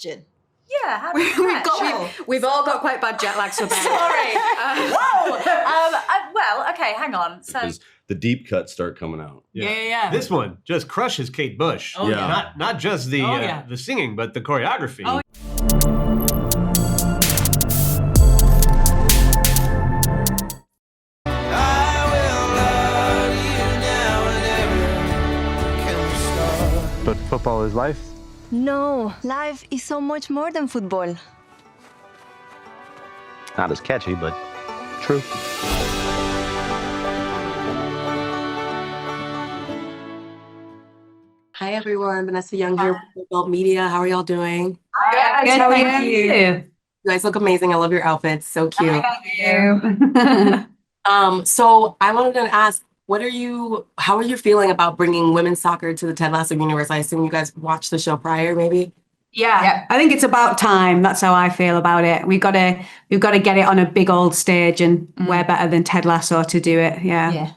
Question. Yeah, how did you we've all got quite bad jet lag, so sorry. Whoa. Well, okay, hang on. So Because the deep cuts start coming out. Yeah. This one just crushes Kate Bush. Oh, yeah. Not just the singing, but the choreography. Oh. But football is life? No, life is so much more than football. Not as catchy, but true. Hi everyone, Vanessa Young here with Adult Media. How are y'all doing? Hi, good. Thank you. You guys look amazing. I love your outfits. So cute. Thank you. So I wanted to ask, how are you feeling about bringing women's soccer to the Ted Lasso universe? I assume you guys watched the show prior, maybe? Yeah, I think it's about time. That's how I feel about it. We've got to get it on a big old stage, and we're better than Ted Lasso to do it. Yeah.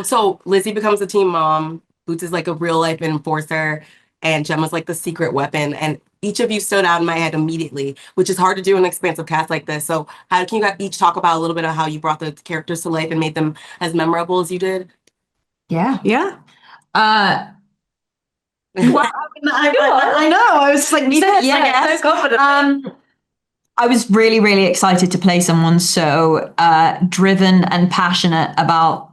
So Lizzie becomes the team mom. Boots is like a real life enforcer, and Gemma's like the secret weapon. And each of you stood out in my head immediately, which is hard to do in an expansive cast like this. So how can you guys each talk about a little bit of how you brought the characters to life and made them as memorable as you did? Yeah. Well, I know. I was like, so confident. I was really, really excited to play someone so driven and passionate about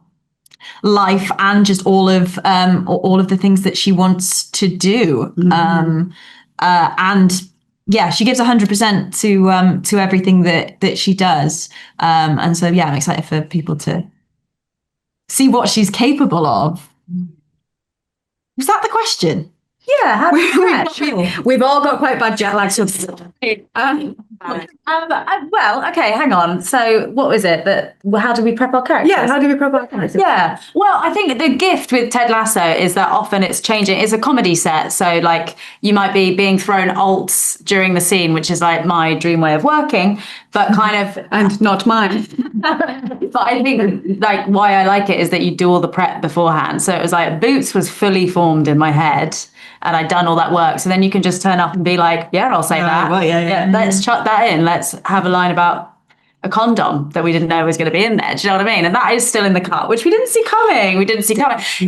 life and just all of the things that she wants to do. And yeah, she gives 100% to everything that she does. And so yeah, I'm excited for people to see what she's capable of. Was that the question? Yeah, how did you We've all got quite bad jet lag, so well, okay, hang on. So what was it how do we prep our characters? yeah. How do we prep our characters? Yeah. Well, I think the gift with Ted Lasso is that often it's changing. It's a comedy set. So like you might be being thrown alts during the scene, which is like my dream way of working, but kind of And not mine. but I think like why I like it is that you do all the prep beforehand. So it was like Boots was fully formed in my head and I'd done all that work. So then you can just turn up and be like, yeah, I'll say that. Well, yeah. Let's chuck that in. Let's have a line about a condom that we didn't know was going to be in there. Do you know what I mean? And that is still in the cut, which we didn't see coming. It's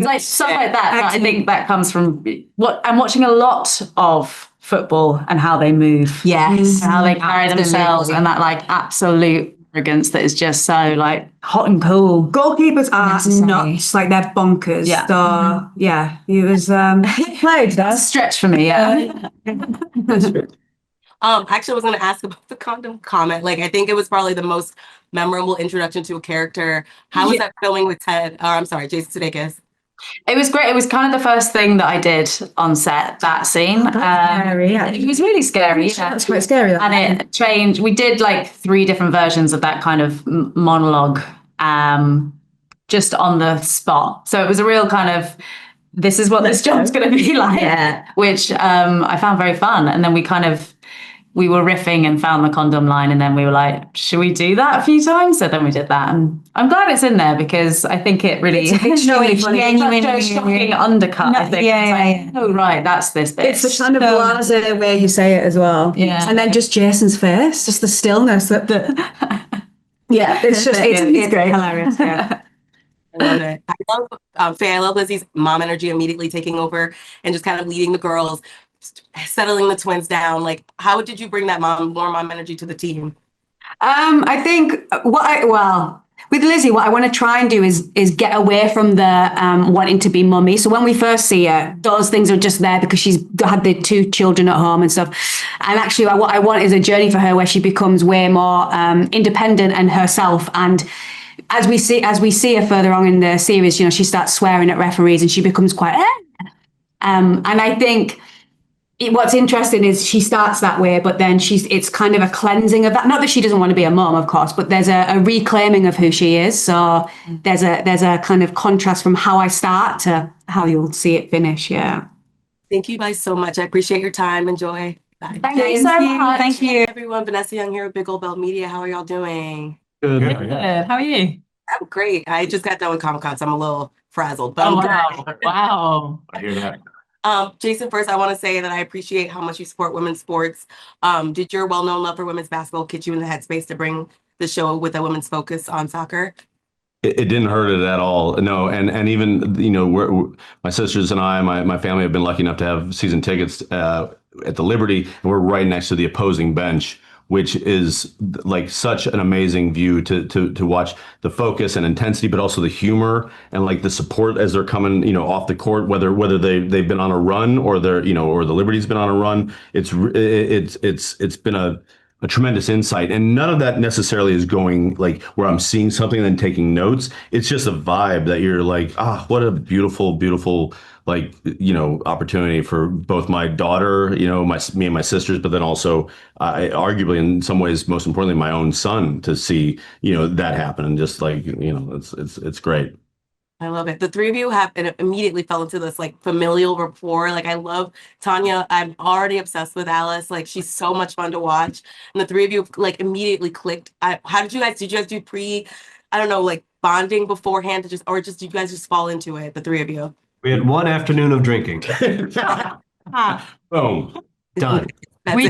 like stuff like that. I think that comes from what I'm watching a lot of football and how they move. Yes. And how they carry themselves and that like absolute arrogance that is just so like hot and cool. Goalkeepers are nuts, like they're bonkers. Yeah. So yeah, he was he played that. Stretch for me, yeah. Actually, I was going to ask about the condom comment. Like, I think it was probably the most memorable introduction to a character. How was that filming with Jason Sudeikis? It was great. It was kind of the first thing that I did on set, that scene. Scary, yeah. It was really scary. Yeah. That's quite scary. And it changed. We did like 3 different versions of that kind of monologue just on the spot. So it was a real kind of, this is what this job's going to be like, which I found very fun. And then we were riffing and found the condom line, and then we were like, should we do that a few times? So then we did that, and I'm glad it's in there because I think it really it's really funny. Shocking undercut. I think. Oh right, that's this bit. It's the kind of blasé way you say it as well. Yeah, and then just Jason's face, just the stillness that it's just it's great, hilarious. Yeah. I love it. I love Faye. I love Lizzie's mom energy immediately taking over and just kind of leading the girls, settling the twins down. Like, how did you bring that more mom energy to the team? I think with Lizzie, what I want to try and do is get away from the wanting to be mummy. So when we first see her, those things are just there because she's had the 2 children at home and stuff. And actually, what I want is a journey for her where she becomes way more independent and herself. And as we see her further on in the series, you know, she starts swearing at referees and she becomes quite. And I think. What's interesting is she starts that way, but then it's kind of a cleansing of that. Not that she doesn't want to be a mom, of course, but there's a reclaiming of who she is. So there's a kind of contrast from how I start to how you'll see it finish. Yeah. Thank you guys so much. I appreciate your time. Enjoy. Bye. Thank you so much. Thank you. Everyone, Vanessa Young here with Big Old Belt Media. How are y'all doing? Good. How are you? I'm great. I just got done with Comic-Con, so I'm a little frazzled. But I'm good. Wow. I hear that. Jason, first, I want to say that I appreciate how much you support women's sports. Did your well-known love for women's basketball get you in the headspace to bring the show with a women's focus on soccer? It didn't hurt it at all. No, and even my sisters and I, my family have been lucky enough to have season tickets at the Liberty, and we're right next to the opposing bench, which is like such an amazing view to watch the focus and intensity, but also the humor and like the support as they're coming off the court, whether they've been on a run or they're or the Liberty's been on a run. It's been a tremendous insight, and none of that necessarily is going like where I'm seeing something and then taking notes. It's just a vibe that you're like, what a beautiful opportunity for both my daughter, me and my sisters, but then also arguably in some ways, most importantly, my own son to see, that happen. And just like, it's great. I love it. The three of you have immediately fell into this like familial rapport. Like I love Tanya. I'm already obsessed with Alice. Like she's so much fun to watch. And the three of you like immediately clicked. How did you guys do I don't know, like bonding beforehand did you guys just fall into it, the three of you? We had one afternoon of drinking. Boom. Done. We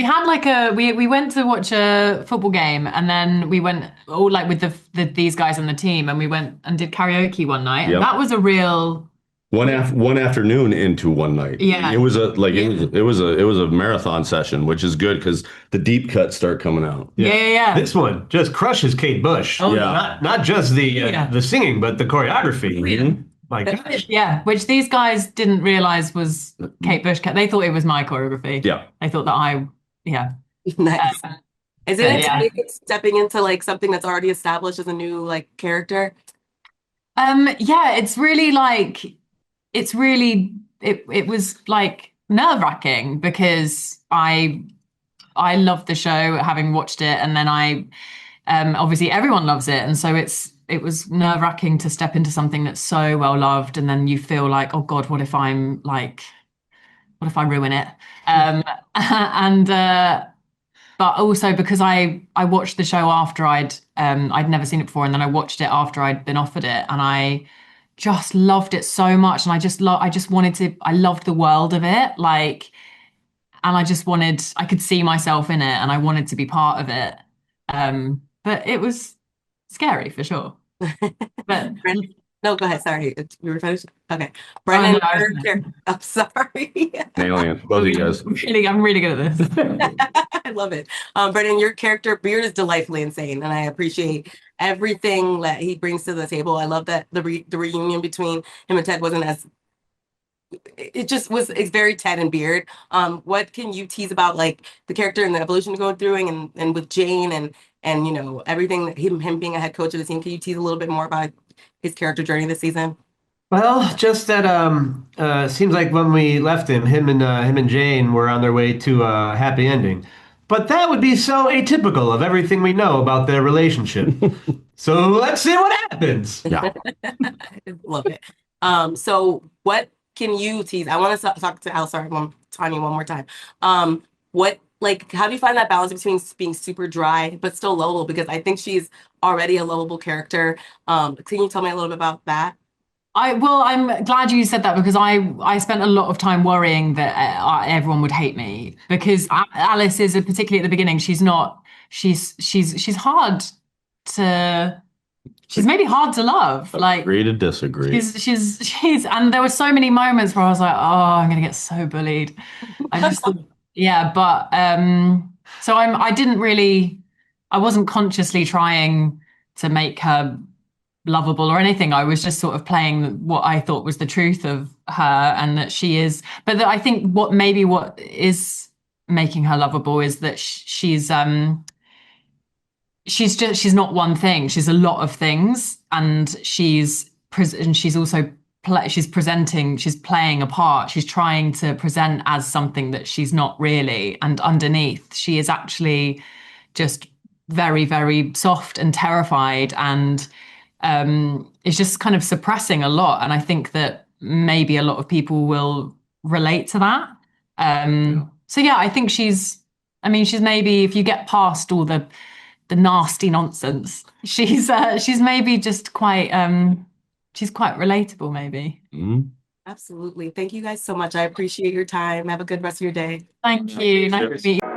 had like we went to watch a football game, and then we went all like with these guys on the team, and we went and did karaoke one night. Yep. And that was a real one afternoon into one night. Yeah, it was it was a marathon session, which is good because the deep cuts start coming out. Yeah. This one just crushes Kate Bush. Oh, yeah. Not just the singing, but the choreography. Mm-hmm. My gosh. Yeah, which these guys didn't realize was Kate Bush. They thought it was my choreography. Yeah. They thought that Nice. Is it yeah. stepping into like something that's already established as a new like character? Yeah, it's really like it was like nerve-wracking because I loved the show having watched it, and then I obviously everyone loves it, and so it was nerve-wracking to step into something that's so well loved, and then you feel like, oh God, what if I ruin it? But also because I watched the show after I'd never seen it before, and then I watched it after I'd been offered it, and I just loved it so much, and I loved the world of it, like, and I could see myself in it, and I wanted to be part of it. But it was scary for sure. But no, go ahead. Sorry, you were finished. Okay, Brendan. I'm sorry. Alien, both of you guys. I'm really good at this. I love it. Brendan, your character Beard is delightfully insane, and I appreciate everything that he brings to the table. I love that the reunion between him and Ted wasn't as. It's very Ted and Beard. What can you tease about like the character and the evolution going through, and with Jane and everything that him being a head coach of the team? Can you tease a little bit more about his character journey this season? Well, just that seems like when we left him and Jane were on their way to a happy ending. But that would be so atypical of everything we know about their relationship. So let's see what happens. Yeah. Love it. So what can you tease? I want to talk to Tanya one more time. How do you find that balance between being super dry but still lovable? Because I think she's already a lovable character. Can you tell me a little bit about that? I'm glad you said that, because I spent a lot of time worrying that everyone would hate me, because Alice is, particularly at the beginning, she's hard to. She's maybe hard to love. Like, agree to disagree. She's and there were so many moments where I was like, oh, I'm gonna get so bullied. I just yeah, but so I wasn't consciously trying to make her lovable or anything. I was just sort of playing what I thought was the truth of her, and that she is. But I think what is making her lovable is that she's not one thing. She's a lot of things, and she's also she's playing a part. She's trying to present as something that she's not really, and underneath she is actually just very, very soft and terrified, and is just kind of suppressing a lot. And I think that maybe a lot of people will relate to that. So yeah, I think she's maybe, if you get past all the nasty nonsense, she's maybe just quite she's quite relatable, maybe. Mm-hmm. Absolutely. Thank you guys so much. I appreciate your time. Have a good rest of your day. Thank you. Nice to meet you.